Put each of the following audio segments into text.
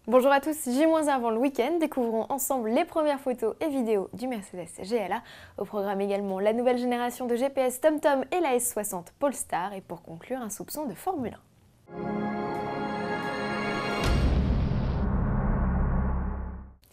Bonjour à tous, J-1 avant le week-end, découvrons ensemble les premières photos et vidéos du Mercedes GLA. Au programme également la nouvelle génération de GPS TomTom et la S60 Polestar. Et pour conclure, un soupçon de Formule 1.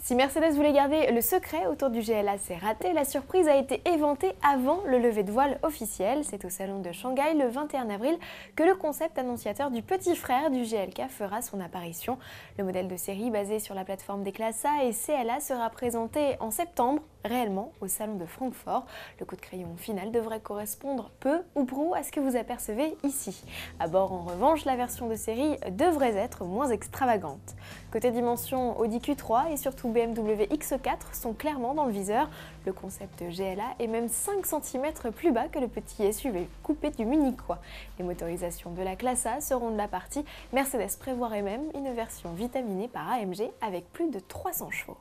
Si Mercedes voulait garder le secret autour du GLA, c'est raté. La surprise a été éventée avant le lever de voile officiel. C'est au salon de Shanghai le 21 avril que le concept annonciateur du petit frère du GLK fera son apparition. Le modèle de série basé sur la plateforme des classes A et CLA sera présenté en septembre, réellement au salon de Francfort. Le coup de crayon final devrait correspondre peu ou prou à ce que vous apercevez ici. À bord, en revanche, la version de série devrait être moins extravagante. Côté dimension, Audi Q3 et surtout BMW X4 sont clairement dans le viseur. Le concept GLA est même 5 cm plus bas que le petit SUV coupé du Munichois. Les motorisations de la classe A seront de la partie. Mercedes prévoirait même une version vitaminée par AMG avec plus de 300 chevaux.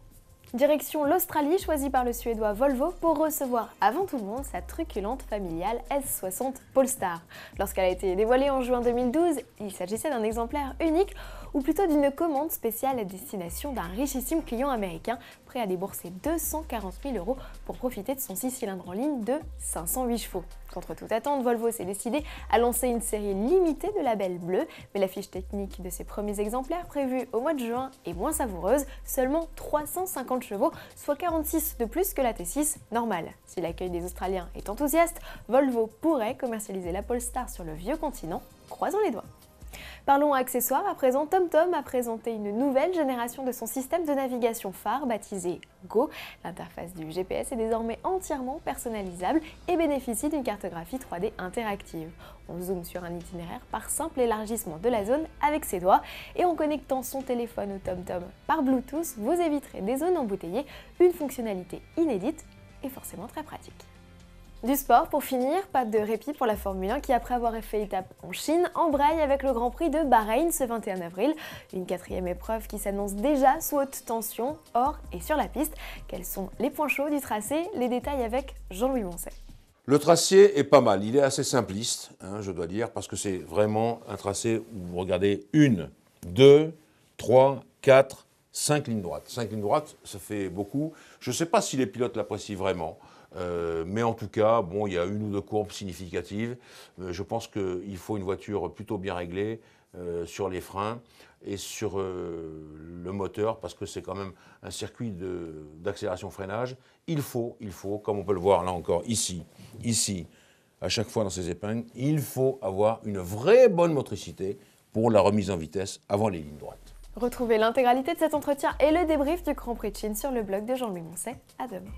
Direction l'Australie, choisie par le Suédois Volvo pour recevoir avant tout le monde sa truculente familiale S60 Polestar. Lorsqu'elle a été dévoilée en juin 2012, il s'agissait d'un exemplaire unique ou plutôt d'une commande spéciale à destination d'un richissime client américain prêt à débourser 240 000 € pour profiter de son 6 cylindres en ligne de 508 chevaux. Contre toute attente, Volvo s'est décidé à lancer une série limitée de labels bleus, mais la fiche technique de ses premiers exemplaires prévue au mois de juin est moins savoureuse, seulement 350 chevaux, soit 46 de plus que la T6 normale. Si l'accueil des Australiens est enthousiaste, Volvo pourrait commercialiser la Polestar sur le vieux continent, croisons les doigts. Parlons accessoires, à présent, TomTom a présenté une nouvelle génération de son système de navigation phare baptisé Go. L'interface du GPS est désormais entièrement personnalisable et bénéficie d'une cartographie 3D interactive. On zoome sur un itinéraire par simple élargissement de la zone avec ses doigts et en connectant son téléphone au TomTom par Bluetooth, vous éviterez des zones embouteillées, une fonctionnalité inédite et forcément très pratique. Du sport pour finir, pas de répit pour la Formule 1 qui, après avoir fait étape en Chine, embraye avec le Grand Prix de Bahreïn ce 21 avril. Une quatrième épreuve qui s'annonce déjà sous haute tension, hors et sur la piste. Quels sont les points chauds du tracé? Les détails avec Jean-Louis Moncet. Le tracé est pas mal, il est assez simpliste, je dois dire, parce que c'est vraiment un tracé où vous regardez 1, 2, 3, 4, 5 lignes droites. 5 lignes droites, ça fait beaucoup. Je ne sais pas si les pilotes l'apprécient vraiment. Mais en tout cas, bon, il y a une ou deux courbes significatives. Je pense qu'il faut une voiture plutôt bien réglée sur les freins et sur le moteur, parce que c'est quand même un circuit d'accélération-freinage. Il faut, comme on peut le voir là encore, ici, à chaque fois dans ces épingles, il faut avoir une vraie bonne motricité pour la remise en vitesse avant les lignes droites. Retrouvez l'intégralité de cet entretien et le débrief du Grand Prix de Chine sur le blog de Jean-Louis Moncet. À demain.